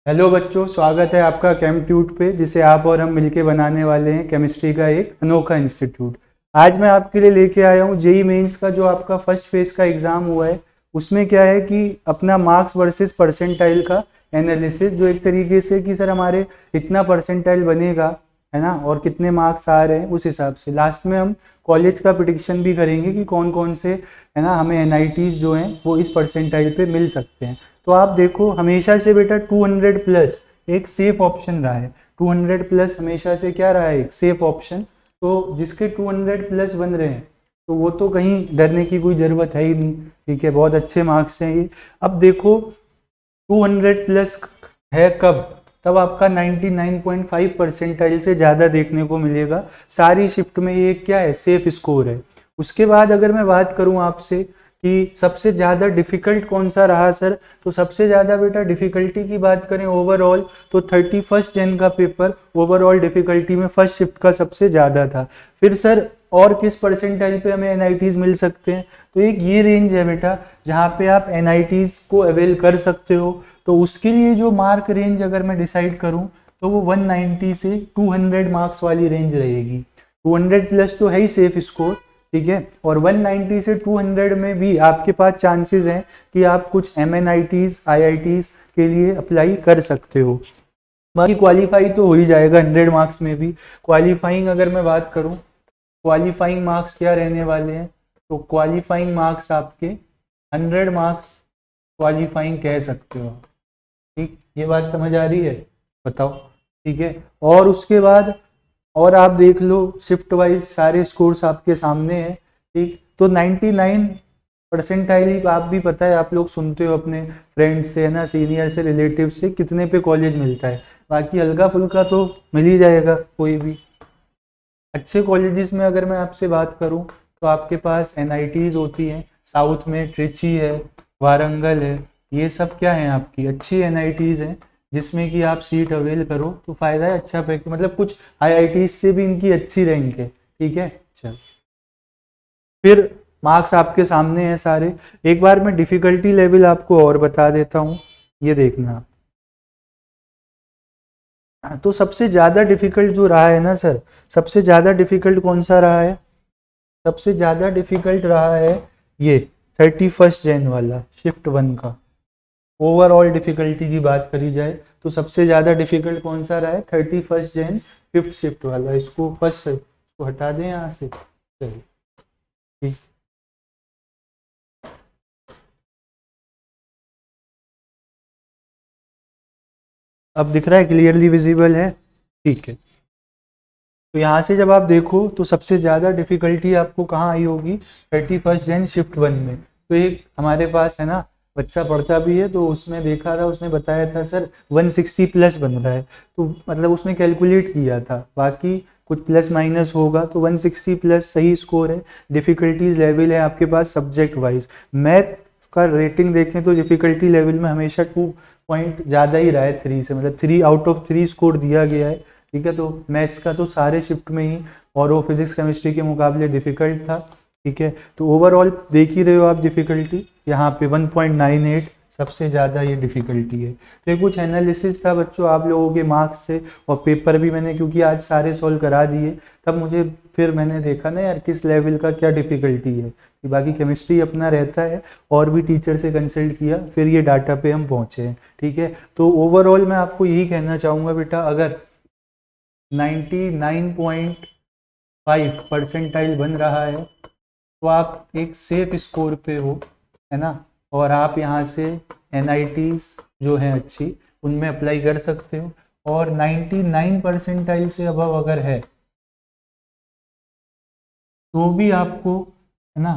Hello बच्चों, स्वागत है आपका केमट्यूट पे, जिसे आप और हम मिलके बनाने वाले हैं केमिस्ट्री का एक अनोखा इंस्टीट्यूट। आज मैं आपके लिए लेके आया हूँ जेई मेंस का जो आपका फर्स्ट फेज का एग्जाम हुआ है। उसमें क्या है कि अपना मार्क्स वर्सेस परसेंटाइल का एनालिसिस, जो एक तरीके से कि सर हमारे इतना परसेंटाइल बनेगा, है ना, और कितने मार्क्स आ रहे हैं उस हिसाब से। लास्ट में हम कॉलेज का प्रिडिक्शन भी करेंगे कि कौन कौन से, है ना, हमें एनआईटीज जो हैं वो इस परसेंटाइल पे मिल सकते हैं। तो आप देखो, हमेशा से बेटा 200 प्लस एक सेफ ऑप्शन रहा है। 200 प्लस हमेशा से क्या रहा है, एक सेफ ऑप्शन। तो जिसके 200 प्लस बन रहे हैं तो वो तो कहीं डरने की कोई ज़रूरत है ही नहीं। ठीक है, बहुत अच्छे मार्क्स हैं ये। अब देखो, 200 प्लस है कब? तब आपका 99.5 परसेंटाइल से ज़्यादा देखने को मिलेगा। सारी शिफ्ट में ये क्या है, सेफ स्कोर है। उसके बाद अगर मैं बात करूं आपसे कि सबसे ज़्यादा डिफ़िकल्ट कौन सा रहा सर, तो सबसे ज़्यादा बेटा डिफ़िकल्टी की बात करें ओवरऑल तो 31 जन का पेपर ओवरऑल डिफ़िकल्टी में फर्स्ट शिफ्ट का सबसे ज़्यादा था। फिर सर और किस परसेंटाइल पे हमें एनआईटीज़ मिल सकते हैं, तो एक ये रेंज है बेटा जहाँ पे आप एनआईटीज़ को अवेल कर सकते हो। तो उसके लिए जो मार्क रेंज अगर मैं डिसाइड करूँ तो वो 190 से 200 मार्क्स वाली रेंज रहेगी। 200 प्लस तो है ही सेफ स्कोर, ठीक है, और 190 से 200 में भी आपके पास चांसेस हैं कि आप कुछ एमएनआईटीज आईआईटीज के लिए अप्लाई कर सकते हो। बाकी क्वालिफाई तो हो ही जाएगा 100 मार्क्स में भी। क्वालिफाइंग अगर मैं बात करूं, क्वालिफाइंग मार्क्स क्या रहने वाले हैं, तो क्वालिफाइंग मार्क्स आपके 100 मार्क्स क्वालिफाइंग कह सकते हो। ठीक, ये बात समझ आ रही है? बताओ। ठीक है, और उसके बाद और आप देख लो शिफ्ट वाइज सारे स्कोर्स आपके सामने हैं। ठीक, तो 99 परसेंटाइल आप भी पता है, आप लोग सुनते हो अपने फ्रेंड से, है ना, सीनियर से, रिलेटिव से, कितने पे कॉलेज मिलता है। बाकी हल्का फुल्का तो मिल ही जाएगा कोई भी। अच्छे कॉलेजेस में अगर मैं आपसे बात करूं तो आपके पास एनआईटीज होती हैं, साउथ में ट्रिची है, वारंगल है। ये सब क्या है, आपकी अच्छी एनआईटीज हैं जिसमें कि आप सीट अवेल करो तो फायदा है। अच्छा पैकेज, मतलब कुछ आईआईटीज से भी इनकी अच्छी रैंक है। ठीक है, चल फिर मार्क्स आपके सामने हैं सारे। एक बार मैं डिफिकल्टी लेवल आपको और बता देता हूँ, ये देखना आप। तो सबसे ज़्यादा डिफिकल्ट जो रहा है ना सर, सबसे ज़्यादा डिफिकल्ट कौन सा रहा है? सबसे ज़्यादा डिफिकल्ट रहा है ये 31 जैन वाला शिफ्ट वन का। ओवरऑल डिफिकल्टी की बात करी जाए तो सबसे ज़्यादा डिफिकल्ट कौन सा रहा है? 31 जैन फिफ्थ शिफ्ट वाला। इसको फर्स्ट, इसको हटा दें यहाँ से। चलिए, ठीक। अब दिख रहा है, क्लियरली विजिबल है? ठीक है, तो यहाँ से जब आप देखो तो सबसे ज़्यादा डिफिकल्टी आपको कहाँ आई होगी? 31 जैन शिफ्ट वन में। तो एक हमारे पास है ना बच्चा पढ़ता भी है, तो उसने देखा था, उसने बताया था सर 160 प्लस बन रहा है। तो मतलब उसने कैलकुलेट किया था, बाकी कुछ प्लस माइनस होगा, तो 160 प्लस सही स्कोर है। डिफ़िकल्टीज लेवल है आपके पास सब्जेक्ट वाइज। मैथ का रेटिंग देखें तो डिफ़िकल्टी लेवल में हमेशा 2 पॉइंट ज़्यादा ही रहा है 3 से, मतलब 3 आउट ऑफ 3 स्कोर दिया गया है। ठीक है, तो मैथ्स का तो सारे शिफ्ट में ही और वो फिजिक्स केमिस्ट्री के मुकाबले डिफिकल्ट था। ठीक है, तो ओवरऑल देख ही रहे हो आप डिफिकल्टी यहाँ पे 1.98 सबसे ज़्यादा ये डिफिकल्टी है। तो ये कुछ एनालिसिस था बच्चों आप लोगों के मार्क्स से, और पेपर भी मैंने क्योंकि आज सारे सॉल्व करा दिए, तब मुझे फिर मैंने देखा ना यार किस लेवल का क्या डिफिकल्टी है। बाकी केमिस्ट्री अपना रहता है, और भी टीचर से कंसल्ट किया, फिर ये डाटा पे हम पहुँचे हैं। ठीक है, तो ओवरऑल मैं आपको यही कहना चाहूँगा बेटा, अगर 99.5 परसेंटाइल बन रहा है तो आप एक सेफ स्कोर पे हो, है ना, और आप यहाँ से एनआईटीज जो है अच्छी उनमें अप्लाई कर सकते हो। और 99 परसेंटाइल से अबव अगर है तो भी आपको, है ना,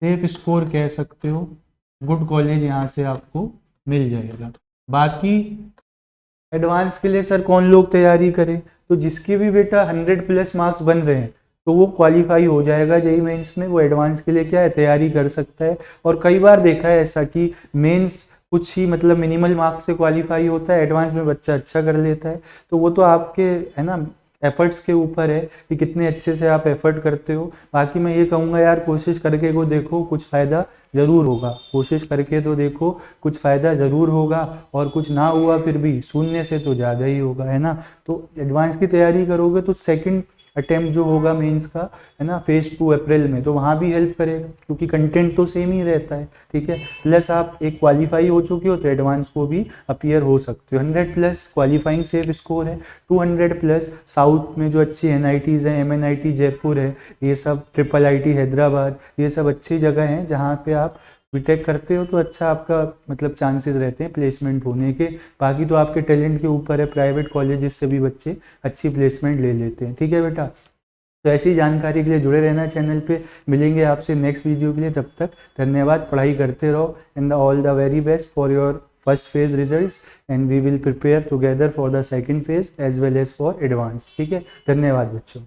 सेफ स्कोर कह सकते हो, गुड कॉलेज यहाँ से आपको मिल जाएगा। बाकी एडवांस के लिए सर कौन लोग तैयारी करें, तो जिसके भी बेटा 100 प्लस मार्क्स बन रहे हैं तो वो क्वालिफाई हो जाएगा जेई मेंस में, वो एडवांस के लिए क्या है तैयारी कर सकता है। और कई बार देखा है ऐसा कि मेंस कुछ ही मतलब मिनिमल मार्क्स से क्वालिफाई होता है, एडवांस में बच्चा अच्छा कर लेता है। तो वो तो आपके, है ना, एफर्ट्स के ऊपर है कि कितने अच्छे से आप एफर्ट करते हो। बाकी मैं ये कहूँगा यार, कोशिश करके को देखो, कुछ फ़ायदा ज़रूर होगा। कोशिश करके तो देखो, कुछ फ़ायदा ज़रूर होगा, और कुछ ना हुआ फिर भी शून्य से तो ज़्यादा ही होगा, है ना। तो एडवांस की तैयारी करोगे तो सेकंड अटेम्प्ट जो होगा मेंस का, है ना, फेज 2 अप्रैल में, तो वहाँ भी हेल्प करेगा, क्योंकि कंटेंट तो सेम ही रहता है, ठीक है। प्लस आप एक क्वालिफाई हो चुके हो तो एडवांस को भी अपीयर हो सकते हो। 100+ क्वालिफाइंग सेफ स्कोर है, 200+ साउथ में जो अच्छी NITs हैं, MNIT जयपुर है, ये सब IIIT हैदराबाद, ये सब अच्छी जगह हैं जहाँ पे आप बीटेक करते हो तो अच्छा आपका मतलब चांसेस रहते हैं प्लेसमेंट होने के। बाकी तो आपके टैलेंट के ऊपर है, प्राइवेट कॉलेजेस से भी बच्चे अच्छी प्लेसमेंट ले लेते हैं, ठीक है बेटा। तो ऐसी जानकारी के लिए जुड़े रहना चैनल पे। मिलेंगे आपसे नेक्स्ट वीडियो के लिए, तब तक धन्यवाद। पढ़ाई करते रहो, and all the very best for your first phase results, and we will prepare together for the second phase as well as for advance, ठीक है। धन्यवाद बच्चों।